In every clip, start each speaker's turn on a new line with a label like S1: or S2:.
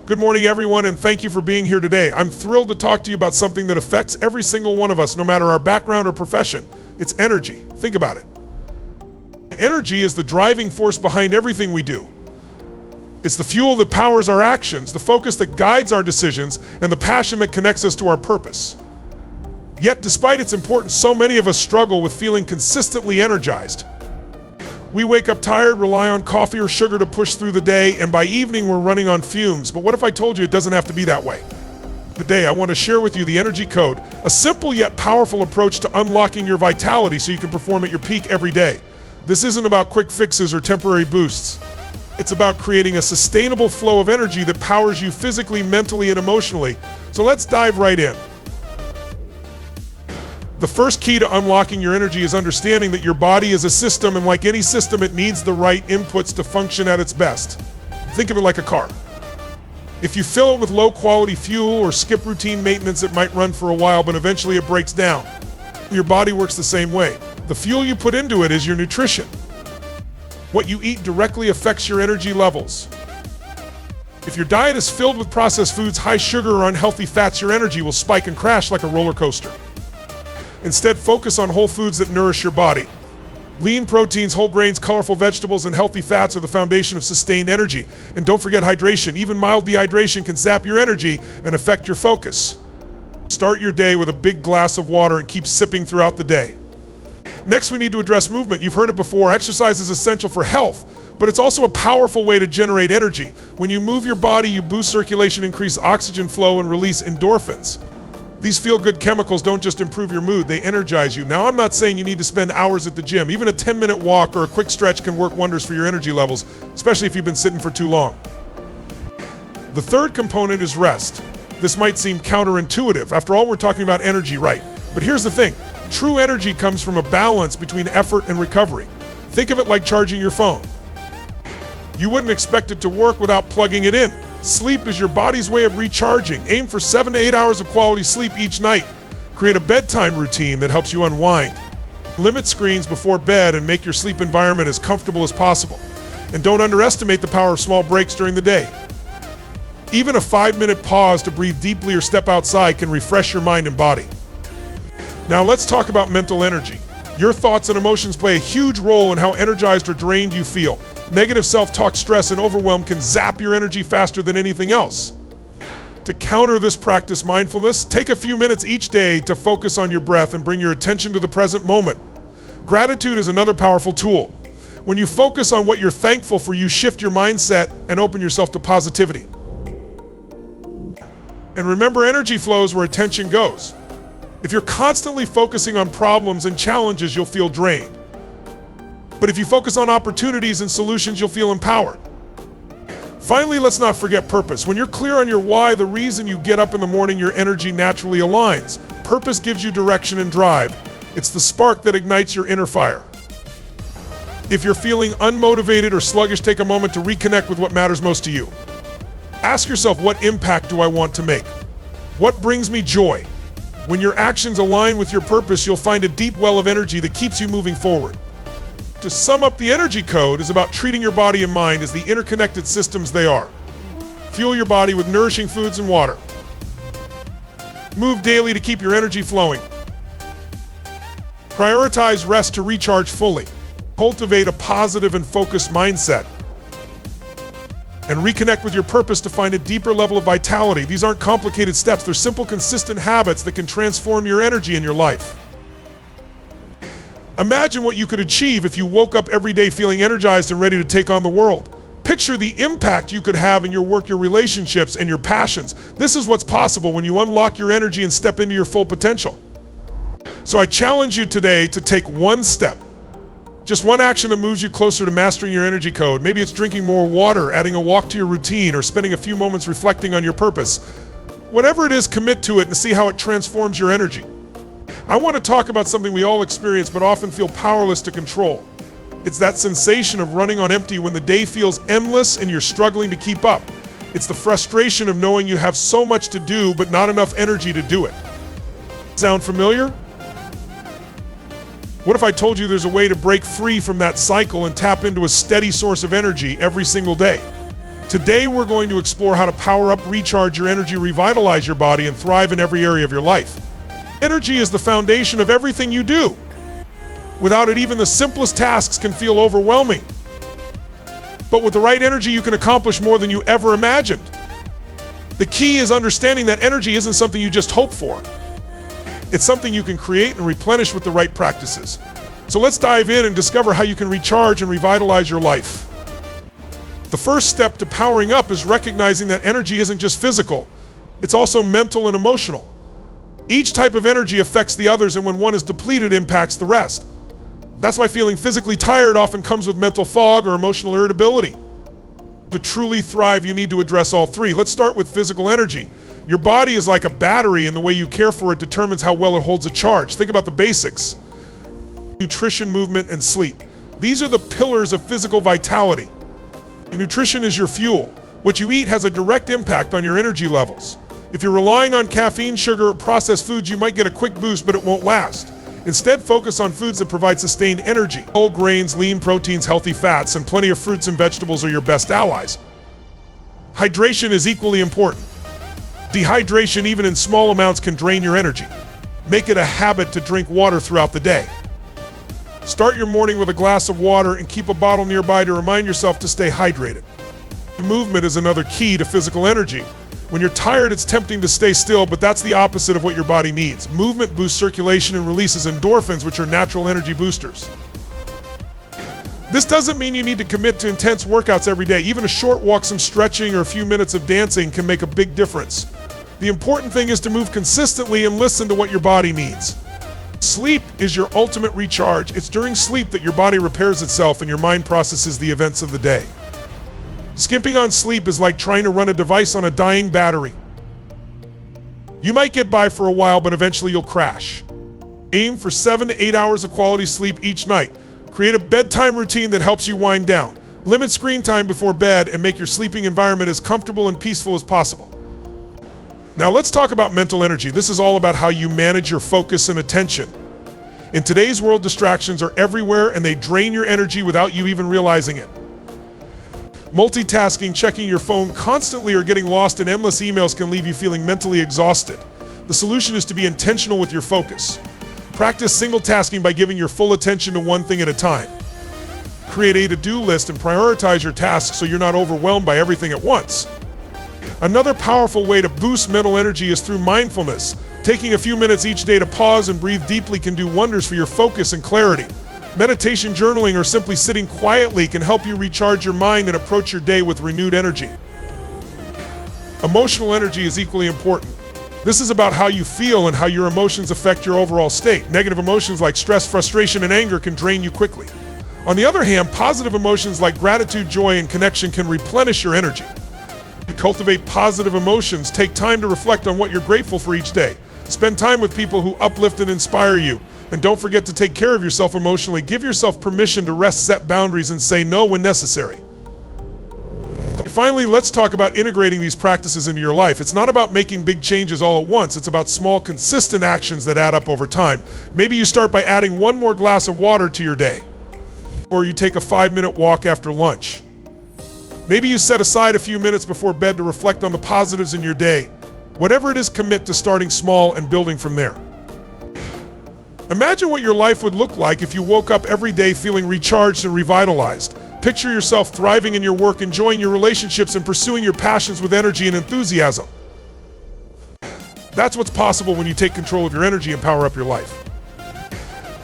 S1: Good morning, everyone, and thank you for being here today. I'm thrilled to talk to you about something that affects every single one of us, no matter our background or profession. It's energy. Think about it. Energy is the driving force behind everything we do. It's the fuel that powers our actions, the focus that guides our decisions, and the passion that connects us to our purpose. Yet, despite its importance, so many of us struggle with feeling consistently energized. We wake up tired, rely on coffee or sugar to push through the day, and by evening we're running on fumes. But what if I told you it doesn't have to be that way? Today I want to share with you the Energy Code, a simple yet powerful approach to unlocking your vitality so you can perform at your peak every day. This isn't about quick fixes or temporary boosts. It's about creating a sustainable flow of energy that powers you physically, mentally, and emotionally. So let's dive right in. The first key to unlocking your energy is understanding that your body is a system, and like any system, it needs the right inputs to function at its best. Think of it like a car. If you fill it with low-quality fuel or skip routine maintenance, it might run for a while, but eventually it breaks down. Your body works the same way. The fuel you put into it is your nutrition. What you eat directly affects your energy levels. If your diet is filled with processed foods, high sugar, or unhealthy fats, your energy will spike and crash like a roller coaster. Instead, focus on whole foods that nourish your body. Lean proteins, whole grains, colorful vegetables, and healthy fats are the foundation of sustained energy. And don't forget hydration. Even mild dehydration can sap your energy and affect your focus. Start your day with a big glass of water and keep sipping throughout the day. Next, we need to address movement. You've heard it before. Exercise is essential for health, but it's also a powerful way to generate energy. When you move your body, you boost circulation, increase oxygen flow, and release endorphins. These feel-good chemicals don't just improve your mood, they energize you. Now, I'm not saying you need to spend hours at the gym. Even a 10-minute walk or a quick stretch can work wonders for your energy levels, especially if you've been sitting for too long. The third component is rest. This might seem counterintuitive. After all, we're talking about energy, right? But here's the thing. True energy comes from a balance between effort and recovery. Think of it like charging your phone. You wouldn't expect it to work without plugging it in. Sleep is your body's way of recharging. Aim for 7 to 8 hours of quality sleep each night. Create a bedtime routine that helps you unwind. Limit screens before bed and make your sleep environment as comfortable as possible. And don't underestimate the power of small breaks during the day. Even a 5-minute pause to breathe deeply or step outside can refresh your mind and body. Now let's talk about mental energy. Your thoughts and emotions play a huge role in how energized or drained you feel. Negative self-talk, stress, and overwhelm can zap your energy faster than anything else. To counter this, practice mindfulness. Take a few minutes each day to focus on your breath and bring your attention to the present moment. Gratitude is another powerful tool. When you focus on what you're thankful for, you shift your mindset and open yourself to positivity. And remember, energy flows where attention goes. If you're constantly focusing on problems and challenges, you'll feel drained. But if you focus on opportunities and solutions, you'll feel empowered. Finally, let's not forget purpose. When you're clear on your why, the reason you get up in the morning, your energy naturally aligns. Purpose gives you direction and drive. It's the spark that ignites your inner fire. If you're feeling unmotivated or sluggish, take a moment to reconnect with what matters most to you. Ask yourself, what impact do I want to make? What brings me joy? When your actions align with your purpose, you'll find a deep well of energy that keeps you moving forward. To sum up, the Energy Code is about treating your body and mind as the interconnected systems they are. Fuel your body with nourishing foods and water. Move daily to keep your energy flowing. Prioritize rest to recharge fully. Cultivate a positive and focused mindset. And reconnect with your purpose to find a deeper level of vitality. These aren't complicated steps. They're simple, consistent habits that can transform your energy in your life. Imagine what you could achieve if you woke up every day feeling energized and ready to take on the world. Picture the impact you could have in your work, your relationships, and your passions. This is what's possible when you unlock your energy and step into your full potential. So I challenge you today to take one step. Just one action that moves you closer to mastering your energy code. Maybe it's drinking more water, adding a walk to your routine, or spending a few moments reflecting on your purpose. Whatever it is, commit to it and see how it transforms your energy. I want to talk about something we all experience but often feel powerless to control. It's that sensation of running on empty when the day feels endless and you're struggling to keep up. It's the frustration of knowing you have so much to do but not enough energy to do it. Sound familiar? What if I told you there's a way to break free from that cycle and tap into a steady source of energy every single day? Today we're going to explore how to power up, recharge your energy, revitalize your body, and thrive in every area of your life. Energy is the foundation of everything you do. Without it, even the simplest tasks can feel overwhelming. But with the right energy, you can accomplish more than you ever imagined. The key is understanding that energy isn't something you just hope for. It's something you can create and replenish with the right practices. So let's dive in and discover how you can recharge and revitalize your life. The first step to powering up is recognizing that energy isn't just physical, it's also mental and emotional. Each type of energy affects the others, and when one is depleted, impacts the rest. That's why feeling physically tired often comes with mental fog or emotional irritability. To truly thrive, you need to address all three. Let's start with physical energy. Your body is like a battery, and the way you care for it determines how well it holds a charge. Think about the basics: nutrition, movement, and sleep. These are the pillars of physical vitality. Nutrition is your fuel. What you eat has a direct impact on your energy levels. If you're relying on caffeine, sugar, or processed foods, you might get a quick boost, but it won't last. Instead, focus on foods that provide sustained energy. Whole grains, lean proteins, healthy fats, and plenty of fruits and vegetables are your best allies. Hydration is equally important. Dehydration, even in small amounts, can drain your energy. Make it a habit to drink water throughout the day. Start your morning with a glass of water and keep a bottle nearby to remind yourself to stay hydrated. Movement is another key to physical energy. When you're tired, it's tempting to stay still, but that's the opposite of what your body needs. Movement boosts circulation and releases endorphins, which are natural energy boosters. This doesn't mean you need to commit to intense workouts every day. Even a short walk, some stretching, or a few minutes of dancing can make a big difference. The important thing is to move consistently and listen to what your body needs. Sleep is your ultimate recharge. It's during sleep that your body repairs itself and your mind processes the events of the day. Skimping on sleep is like trying to run a device on a dying battery. You might get by for a while, but eventually you'll crash. Aim for 7 to 8 hours of quality sleep each night. Create a bedtime routine that helps you wind down. Limit screen time before bed and make your sleeping environment as comfortable and peaceful as possible. Now let's talk about mental energy. This is all about how you manage your focus and attention. In today's world, distractions are everywhere and they drain your energy without you even realizing it. Multitasking, checking your phone constantly, or getting lost in endless emails can leave you feeling mentally exhausted. The solution is to be intentional with your focus. Practice single tasking by giving your full attention to one thing at a time. Create a to-do list and prioritize your tasks so you're not overwhelmed by everything at once. Another powerful way to boost mental energy is through mindfulness. Taking a few minutes each day to pause and breathe deeply can do wonders for your focus and clarity. Meditation, journaling, or simply sitting quietly can help you recharge your mind and approach your day with renewed energy. Emotional energy is equally important. This is about how you feel and how your emotions affect your overall state. Negative emotions like stress, frustration, and anger can drain you quickly. On the other hand, positive emotions like gratitude, joy, and connection can replenish your energy. To cultivate positive emotions, take time to reflect on what you're grateful for each day. Spend time with people who uplift and inspire you. And don't forget to take care of yourself emotionally. Give yourself permission to rest, set boundaries, and say no when necessary. Finally, let's talk about integrating these practices into your life. It's not about making big changes all at once. It's about small, consistent actions that add up over time. Maybe you start by adding one more glass of water to your day. Or you take a 5-minute walk after lunch. Maybe you set aside a few minutes before bed to reflect on the positives in your day. Whatever it is, commit to starting small and building from there. Imagine what your life would look like if you woke up every day feeling recharged and revitalized. Picture yourself thriving in your work, enjoying your relationships, and pursuing your passions with energy and enthusiasm. That's what's possible when you take control of your energy and power up your life.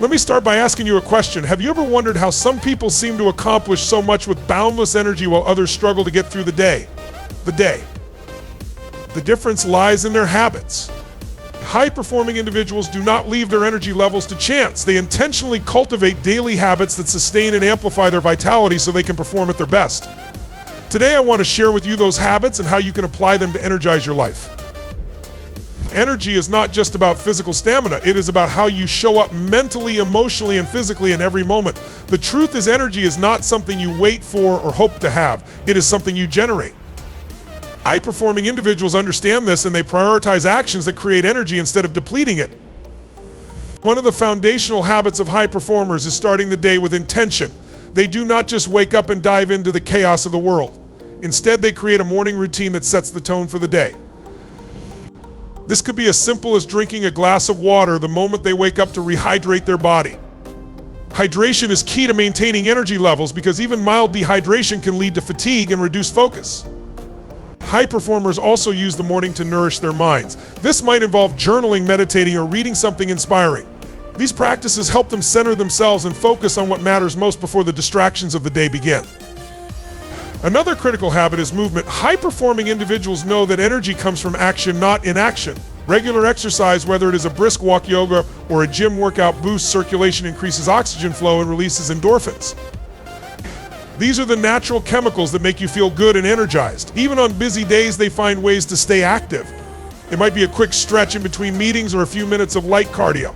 S1: Let me start by asking you a question. Have you ever wondered how some people seem to accomplish so much with boundless energy while others struggle to get through the day? The difference lies in their habits. High-performing individuals do not leave their energy levels to chance. They intentionally cultivate daily habits that sustain and amplify their vitality so they can perform at their best. Today, I want to share with you those habits and how you can apply them to energize your life. Energy is not just about physical stamina. It is about how you show up mentally, emotionally, and physically in every moment. The truth is, energy is not something you wait for or hope to have. It is something you generate. High-performing individuals understand this, and they prioritize actions that create energy instead of depleting it. One of the foundational habits of high performers is starting the day with intention. They do not just wake up and dive into the chaos of the world. Instead, they create a morning routine that sets the tone for the day. This could be as simple as drinking a glass of water the moment they wake up to rehydrate their body. Hydration is key to maintaining energy levels because even mild dehydration can lead to fatigue and reduced focus. High performers also use the morning to nourish their minds. This might involve journaling, meditating, or reading something inspiring. These practices help them center themselves and focus on what matters most before the distractions of the day begin. Another critical habit is movement. High-performing individuals know that energy comes from action, not inaction. Regular exercise, whether it is a brisk walk, yoga, or a gym workout, boosts circulation, increases oxygen flow, and releases endorphins. These are the natural chemicals that make you feel good and energized. Even on busy days, they find ways to stay active. It might be a quick stretch in between meetings or a few minutes of light cardio.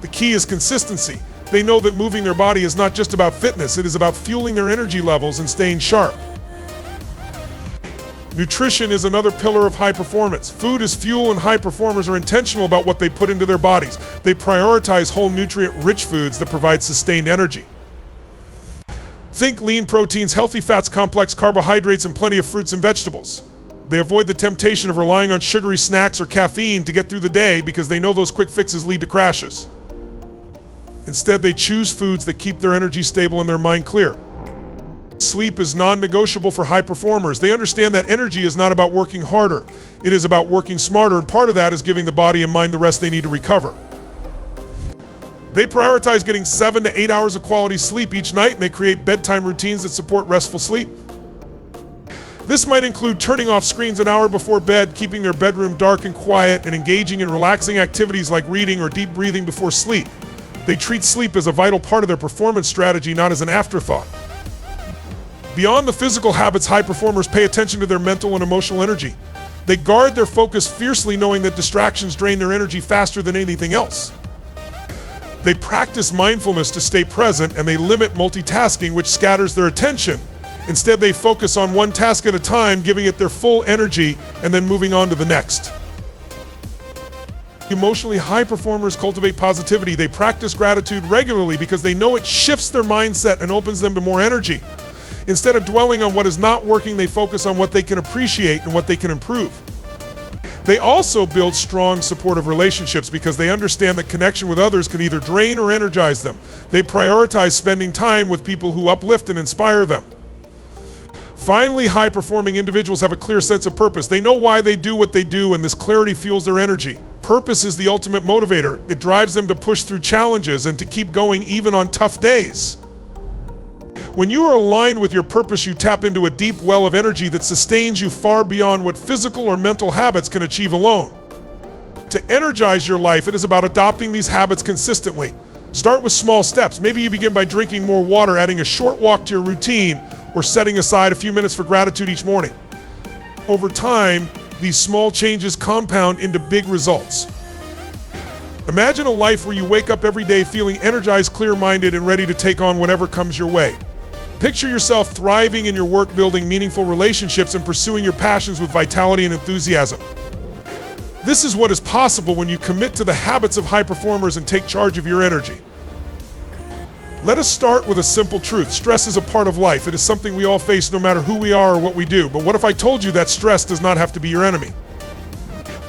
S1: The key is consistency. They know that moving their body is not just about fitness, it is about fueling their energy levels and staying sharp. Nutrition is another pillar of high performance. Food is fuel, and high performers are intentional about what they put into their bodies. They prioritize whole, nutrient-rich foods that provide sustained energy. Think lean proteins, healthy fats, complex carbohydrates, and plenty of fruits and vegetables. They avoid the temptation of relying on sugary snacks or caffeine to get through the day because they know those quick fixes lead to crashes. Instead, they choose foods that keep their energy stable and their mind clear. Sleep is non-negotiable for high performers. They understand that energy is not about working harder. It is about working smarter, and part of that is giving the body and mind the rest they need to recover. They prioritize getting 7 to 8 hours of quality sleep each night, and they create bedtime routines that support restful sleep. This might include turning off screens an hour before bed, keeping their bedroom dark and quiet, and engaging in relaxing activities like reading or deep breathing before sleep. They treat sleep as a vital part of their performance strategy, not as an afterthought. Beyond the physical habits, high performers pay attention to their mental and emotional energy. They guard their focus fiercely, knowing that distractions drain their energy faster than anything else. They practice mindfulness to stay present, and they limit multitasking, which scatters their attention. Instead, they focus on one task at a time, giving it their full energy, and then moving on to the next. Emotionally high performers cultivate positivity. They practice gratitude regularly because they know it shifts their mindset and opens them to more energy. Instead of dwelling on what is not working, they focus on what they can appreciate and what they can improve. They also build strong, supportive relationships because they understand that connection with others can either drain or energize them. They prioritize spending time with people who uplift and inspire them. Finally, high-performing individuals have a clear sense of purpose. They know why they do what they do, and this clarity fuels their energy. Purpose is the ultimate motivator. It drives them to push through challenges and to keep going even on tough days. When you are aligned with your purpose, you tap into a deep well of energy that sustains you far beyond what physical or mental habits can achieve alone. To energize your life, it is about adopting these habits consistently. Start with small steps. Maybe you begin by drinking more water, adding a short walk to your routine, or setting aside a few minutes for gratitude each morning. Over time, these small changes compound into big results. Imagine a life where you wake up every day feeling energized, clear-minded, and ready to take on whatever comes your way. Picture yourself thriving in your work, building meaningful relationships, and pursuing your passions with vitality and enthusiasm. This is what is possible when you commit to the habits of high performers and take charge of your energy. Let us start with a simple truth. Stress is a part of life. It is something we all face no matter who we are or what we do. But what if I told you that stress does not have to be your enemy?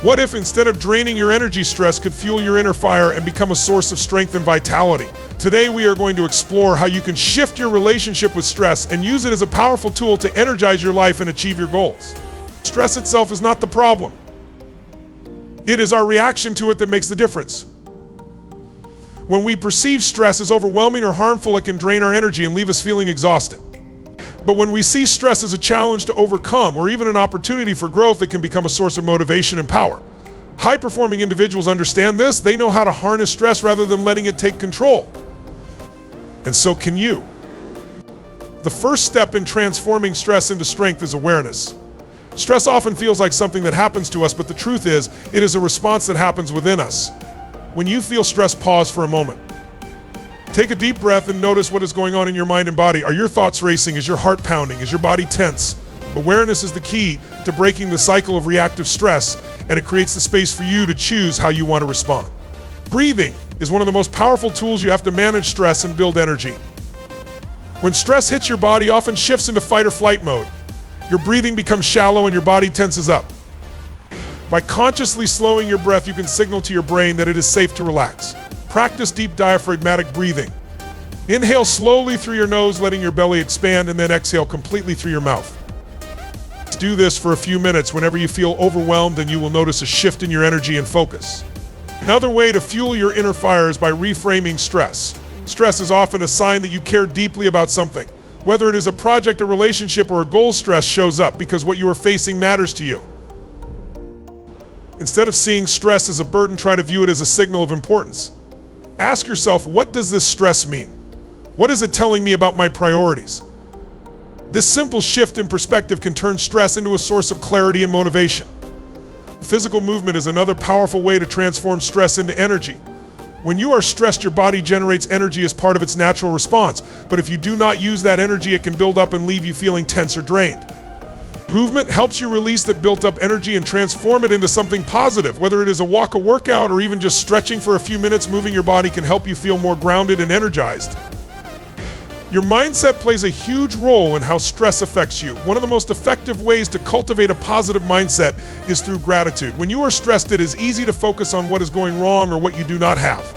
S1: What if instead of draining your energy, stress could fuel your inner fire and become a source of strength and vitality? Today we are going to explore how you can shift your relationship with stress and use it as a powerful tool to energize your life and achieve your goals. Stress itself is not the problem. It is our reaction to it that makes the difference. When we perceive stress as overwhelming or harmful, it can drain our energy and leave us feeling exhausted. But when we see stress as a challenge to overcome or even an opportunity for growth, it can become a source of motivation and power. High-performing individuals understand this. They know how to harness stress rather than letting it take control. And so can you. The first step in transforming stress into strength is awareness. Stress often feels like something that happens to us, but the truth is, it is a response that happens within us. When you feel stress, pause for a moment. Take a deep breath and notice what is going on in your mind and body. Are your thoughts racing? Is your heart pounding? Is your body tense? Awareness is the key to breaking the cycle of reactive stress, and it creates the space for you to choose how you want to respond. Breathing is one of the most powerful tools you have to manage stress and build energy. When stress hits your body, often shifts into fight or flight mode. Your breathing becomes shallow and your body tenses up. By consciously slowing your breath, you can signal to your brain that it is safe to relax. Practice deep diaphragmatic breathing. Inhale slowly through your nose, letting your belly expand, and then exhale completely through your mouth. Do this for a few minutes whenever you feel overwhelmed, and you will notice a shift in your energy and focus. Another way to fuel your inner fire is by reframing stress. Stress is often a sign that you care deeply about something. Whether it is a project, a relationship, or a goal, stress shows up because what you are facing matters to you. Instead of seeing stress as a burden, try to view it as a signal of importance. Ask yourself, what does this stress mean? What is it telling me about my priorities? This simple shift in perspective can turn stress into a source of clarity and motivation. Physical movement is another powerful way to transform stress into energy. When you are stressed, your body generates energy as part of its natural response. But if you do not use that energy, it can build up and leave you feeling tense or drained. Movement helps you release that built-up energy and transform it into something positive. Whether it is a walk, a workout, or even just stretching for a few minutes, moving your body can help you feel more grounded and energized. Your mindset plays a huge role in how stress affects you. One of the most effective ways to cultivate a positive mindset is through gratitude. When you are stressed, it is easy to focus on what is going wrong or what you do not have.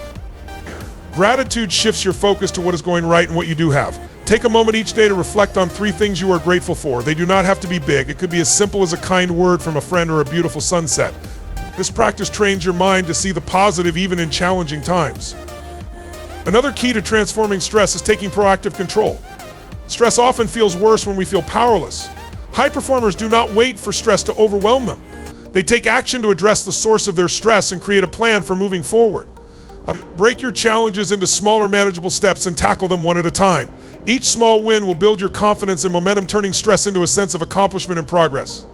S1: Gratitude shifts your focus to what is going right and what you do have. Take a moment each day to reflect on 3 things you are grateful for. They do not have to be big. It could be as simple as a kind word from a friend or a beautiful sunset. This practice trains your mind to see the positive even in challenging times. Another key to transforming stress is taking proactive control. Stress often feels worse when we feel powerless. High performers do not wait for stress to overwhelm them. They take action to address the source of their stress and create a plan for moving forward. Break your challenges into smaller, manageable steps and tackle them one at a time. Each small win will build your confidence and momentum, turning stress into a sense of accomplishment and progress.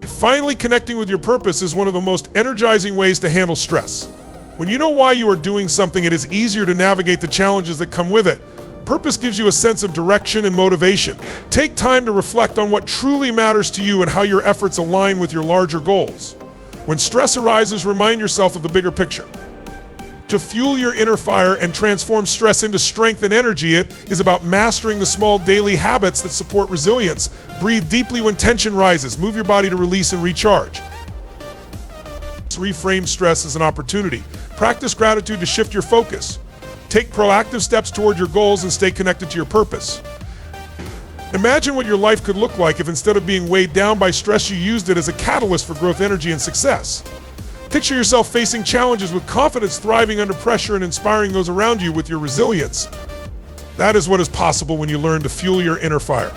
S1: Finally, connecting with your purpose is one of the most energizing ways to handle stress. When you know why you are doing something, it is easier to navigate the challenges that come with it. Purpose gives you a sense of direction and motivation. Take time to reflect on what truly matters to you and how your efforts align with your larger goals. When stress arises, remind yourself of the bigger picture. To fuel your inner fire and transform stress into strength and energy, it is about mastering the small daily habits that support resilience. Breathe deeply when tension rises. Move your body to release and recharge. Reframe stress as an opportunity. Practice gratitude to shift your focus. Take proactive steps toward your goals and stay connected to your purpose. Imagine what your life could look like if, instead of being weighed down by stress, you used it as a catalyst for growth, energy, and success. Picture yourself facing challenges with confidence, thriving under pressure, and inspiring those around you with your resilience. That is what is possible when you learn to fuel your inner fire.